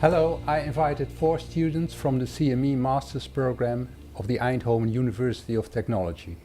Hello, I invited 4 students from the CME Master's program of the Eindhoven University of Technology.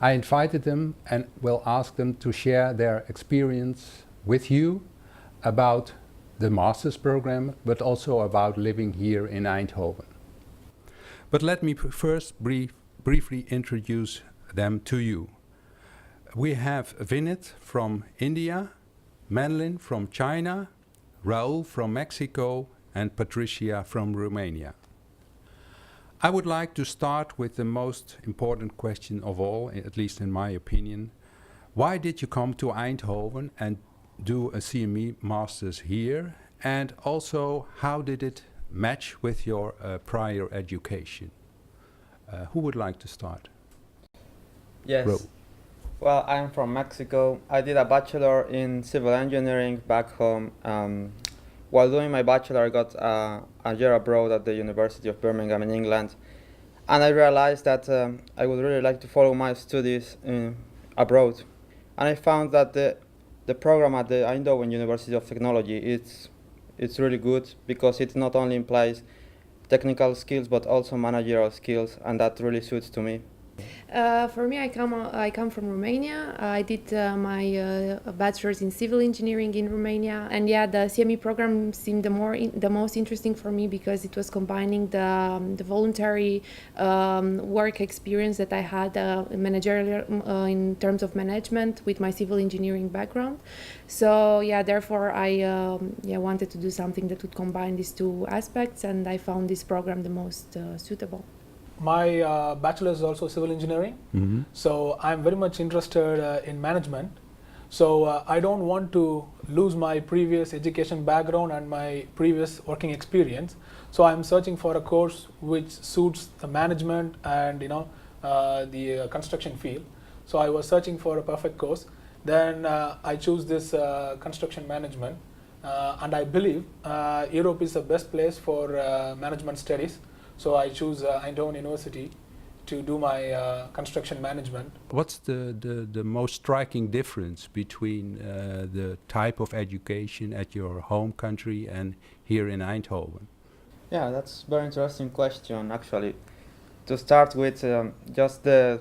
I invited them and will ask them to share their experience with you about the Master's program, but also about living here in Eindhoven. But let me first briefly introduce them to you. We have Vinit from India, Manlin from China, Raul from Mexico, and Patricia from Romania. I would like to start with the most important question of all, at least in my opinion. Why did you come to Eindhoven and do a CME Masters here? And also, how did it match with your prior education? Who would like to start? Yes. Ro. Well, I'm from Mexico. I did a bachelor in civil engineering back home. While doing my bachelor, I got a year abroad at the University of Birmingham in England. And I realized that I would really like to follow my studies abroad. And I found that the program at the Eindhoven University of Technology, it's really good because it not only implies technical skills but also managerial skills, and that really suits to me. For me, I come from Romania. I did my bachelor's in civil engineering in Romania, and yeah, the CME program seemed the most interesting for me because it was combining the voluntary work experience that I had managerial in terms of management with my civil engineering background. So yeah, therefore I wanted to do something that would combine these two aspects, and I found this program the most suitable. My bachelor is also civil engineering, so I'm very much interested in management. So I don't want to lose my previous education background and my previous working experience. So I'm searching for a course which suits the management and the construction field. So I was searching for a perfect course. Then I choose this construction management, and I believe Europe is the best place for management studies. So I choose Eindhoven University to do my construction management. What's the most striking difference between the type of education at your home country and here in Eindhoven? Yeah, that's a very interesting question, actually. To start with, just the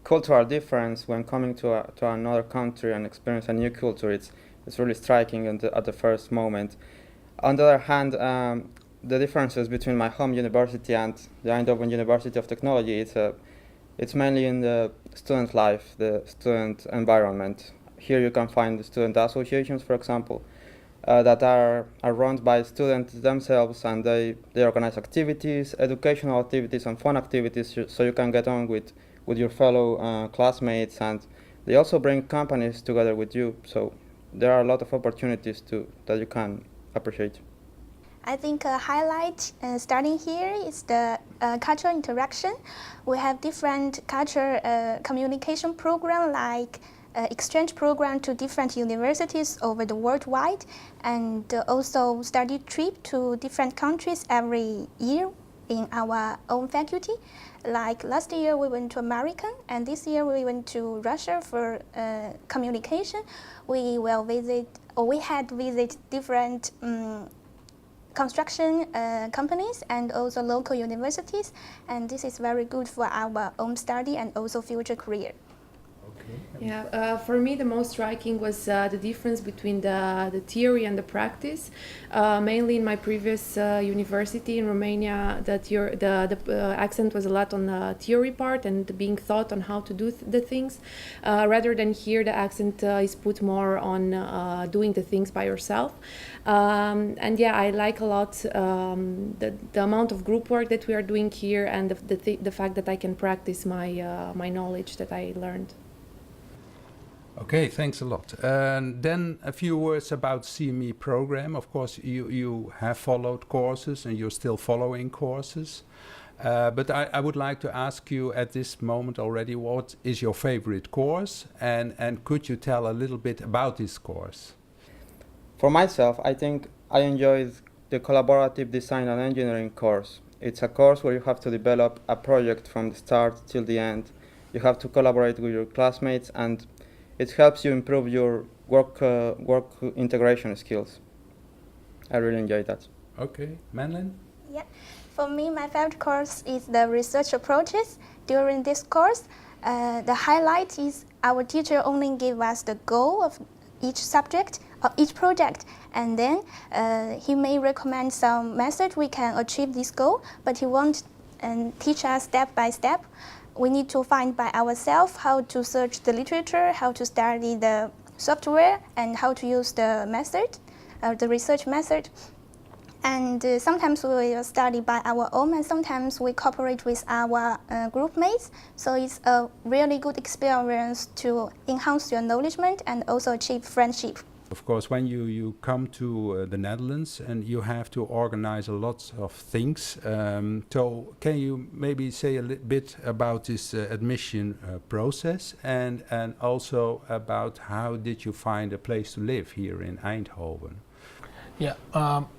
cultural difference when coming to another country and experience a new culture, it's really striking at the first moment. On the other hand, the differences between my home university and the Eindhoven University of Technology, it's mainly in the student life, the student environment. Here you can find the student associations, for example, that are run by students themselves, and they organize activities, educational activities and fun activities, so you can get on with your fellow classmates, and they also bring companies together with you, so there are a lot of opportunities that you can appreciate. I think a highlight starting here is the cultural interaction. We have different culture communication program like exchange program to different universities over the worldwide, and also study trip to different countries every year in our own faculty. Like last year we went to America, and this year we went to Russia for communication. We had visit different construction companies and also local universities, and this is very good for our own study and also future career. Yeah, for me the most striking was the difference between the theory and the practice. Mainly in my previous university in Romania, the accent was a lot on the theory part and being taught on how to do the things, rather than here the accent is put more on doing the things by yourself. And yeah, I like a lot the amount of group work that we are doing here, and the fact that I can practice my knowledge that I learned. Okay, thanks a lot. And then a few words about CME program. Of course, you have followed courses and you're still following courses. But I would like to ask you at this moment already, what is your favorite course? And could you tell a little bit about this course? For myself, I think I enjoyed the collaborative design and engineering course. It's a course where you have to develop a project from the start till the end. You have to collaborate with your classmates, and it helps you improve your work integration skills. I really enjoy that. Okay, Manlin? Yeah, for me, my favorite course is the research approaches. During this course, the highlight is our teacher only gave us the goal of each subject or each project, and then he may recommend some method we can achieve this goal, but he won't teach us step by step. We need to find by ourselves how to search the literature, how to study the software, and how to use the method, the research method. And sometimes we will study by our own, and sometimes we cooperate with our group mates. So it's a really good experience to enhance your knowledge and also achieve friendship. Of course, when you come to the Netherlands and you have to organize a lot of things, so can you maybe say a bit about this admission process and also about how did you find a place to live here in Eindhoven? Yeah,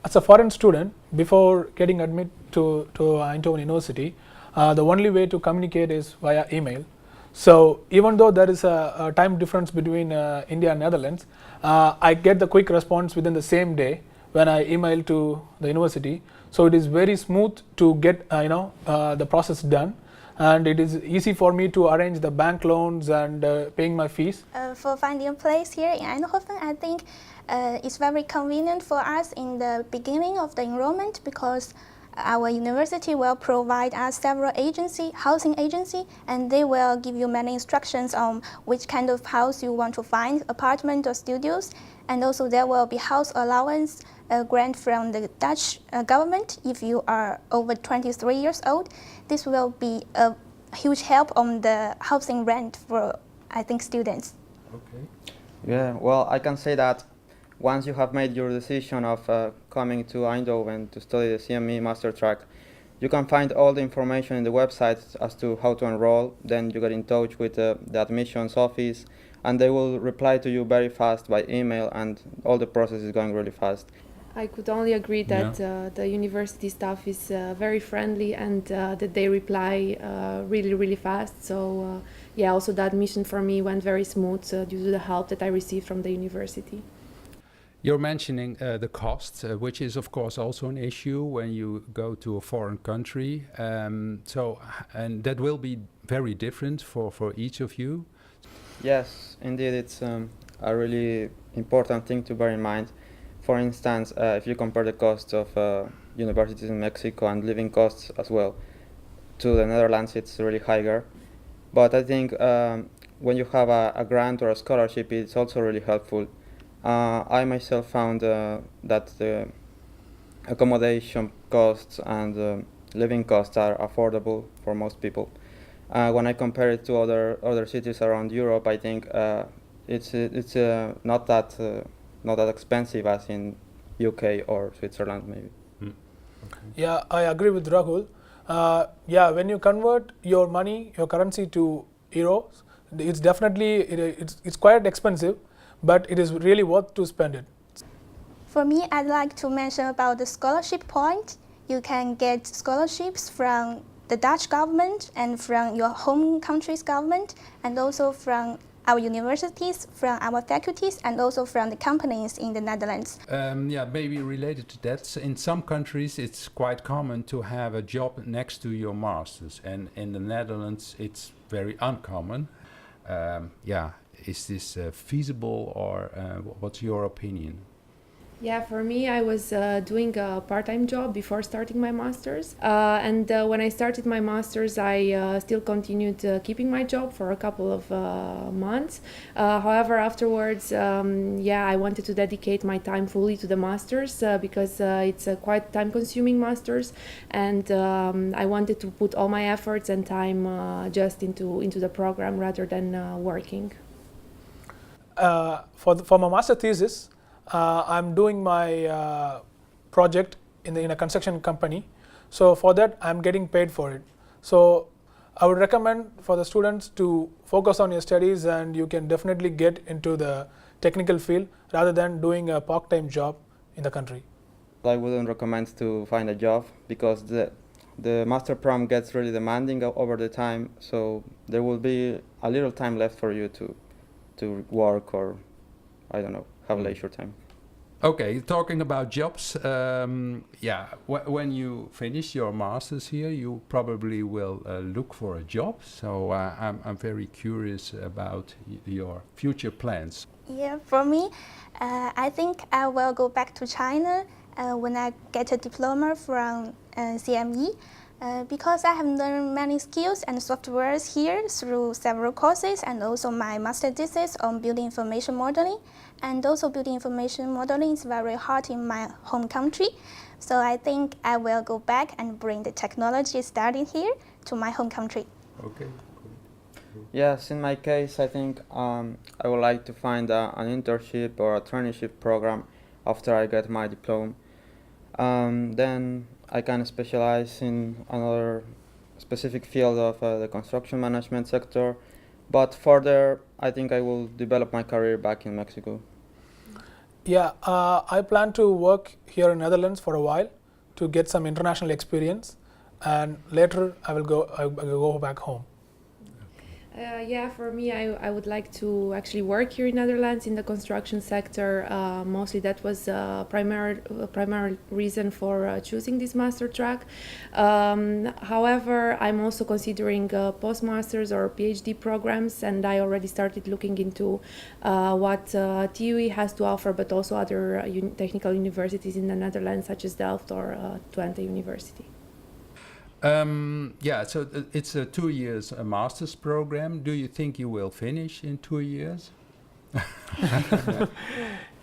as a foreign student, before getting admitted to Eindhoven University, the only way to communicate is via email. So even though there is a time difference between India and Netherlands, I get the quick response within the same day when I email to the university. So it is very smooth to get the process done, and it is easy for me to arrange the bank loans and paying my fees. For finding a place here in Eindhoven, I think it's very convenient for us in the beginning of the enrollment because our university will provide us several housing agency, and they will give you many instructions on which kind of house you want to find, apartment or studios. And also there will be house allowance grant from the Dutch government if you are over 23 years old. This will be a huge help on the housing rent for, I think, students. Okay. Yeah, well, I can say that once you have made your decision of coming to Eindhoven to study the CME master track, you can find all the information in the website as to how to enroll. Then you get in touch with the admissions office, and they will reply to you very fast by email, and all the process is going really fast. I could only agree that the university staff is very friendly and that they reply really, really fast. So yeah, also the admission for me went very smooth due to the help that I received from the university. You're mentioning the cost, which is of course also an issue when you go to a foreign country. And that will be very different for each of you. Yes, indeed, it's a really important thing to bear in mind. For instance, if you compare the costs of universities in Mexico and living costs as well to the Netherlands, it's really higher. But I think when you have a grant or a scholarship, it's also really helpful. I myself found that the accommodation costs and living costs are affordable for most people. When I compare it to other cities around Europe, I think it's not that expensive as in UK or Switzerland maybe. Okay. Yeah, I agree with Rahul. Yeah, when you convert your money, your currency to euros, it's definitely it's quite expensive, but it is really worth to spend it. For me, I'd like to mention about the scholarship point. You can get scholarships from the Dutch government and from your home country's government, and also from our universities, from our faculties, and also from the companies in the Netherlands. Yeah, maybe related to that, in some countries it's quite common to have a job next to your masters, and in the Netherlands it's very uncommon. Yeah, is this feasible, or what's your opinion? Yeah, for me, I was doing a part-time job before starting my master's. And when I started my master's, I still continued keeping my job for a couple of months. However, afterwards, I wanted to dedicate my time fully to the master's because it's a quite time-consuming master's, and I wanted to put all my efforts and time just into the program rather than working. For my master thesis, I'm doing my project in a construction company. So for that, I'm getting paid for it. So I would recommend for the students to focus on your studies, and you can definitely get into the technical field rather than doing a part-time job in the country. I wouldn't recommend to find a job because the master program gets really demanding over the time. So there will be a little time left for you to work or, I don't know, have leisure time. Okay, talking about jobs, yeah, when you finish your masters here, you probably will look for a job. So I'm very curious about your future plans. Yeah, for me, I think I will go back to China when I get a diploma from CME because I have learned many skills and softwares here through several courses and also my master thesis on building information modeling. And also building information modeling is very hard in my home country. So I think I will go back and bring the technology studied here to my home country. Okay. Yes, in my case, I think I would like to find an internship or a traineeship program after I get my diploma. Then I can specialize in another specific field of the construction management sector. But further, I think I will develop my career back in Mexico. Yeah, I plan to work here in Netherlands for a while to get some international experience, and later I will go back home. Yeah, for me, I would like to actually work here in Netherlands in the construction sector. Mostly that was primary reason for choosing this master track. However, I'm also considering postmasters or PhD programs, and I already started looking into what TUE has to offer, but also other technical universities in the Netherlands, such as Delft or Twente University. Yeah, so it's a 2 years master's program. Do you think you will finish in 2 years?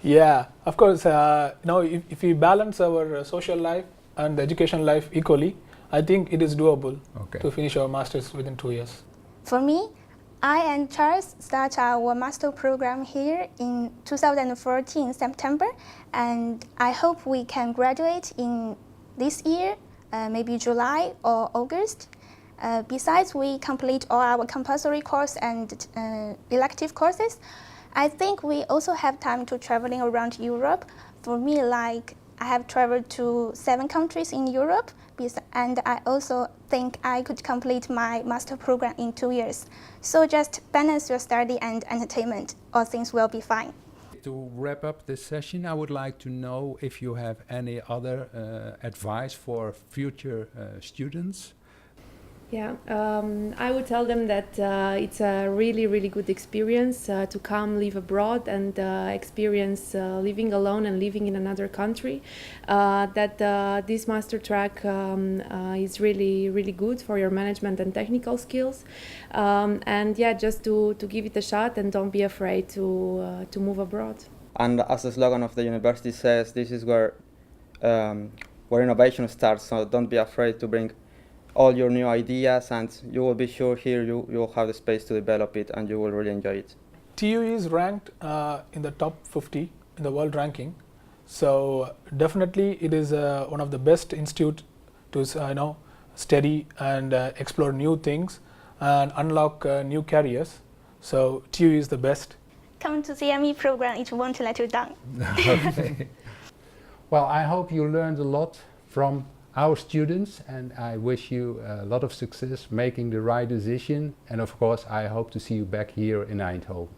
Yeah, of course. If we balance our social life and education life equally, I think it is doable to finish our masters within 2 years. For me, I and Charles start our master program here in 2014 September, and I hope we can graduate in this year. Maybe July or August. Besides, we complete all our compulsory course and elective courses. I think we also have time to traveling around Europe. For me, like I have traveled to 7 countries in Europe, and I also think I could complete my master program in 2 years. So just balance your study and entertainment, all things will be fine. To wrap up this session, I would like to know if you have any other advice for future students. Yeah, I would tell them that it's a really, really good experience to come live abroad and experience living alone and living in another country. That this master track is really, really good for your management and technical skills. And yeah, just to give it a shot and don't be afraid to move abroad. And as the slogan of the university says, this is where innovation starts. So don't be afraid to bring all your new ideas, and you will be sure here you will have the space to develop it and you will really enjoy it. TUE is ranked in the top 50 in the world ranking, so definitely it is one of the best institute to study and explore new things and unlock new careers. So TUE is the best. Come to CME program, it won't let you down. Okay. Well, I hope you learned a lot from our students, and I wish you a lot of success making the right decision, and of course I hope to see you back here in Eindhoven.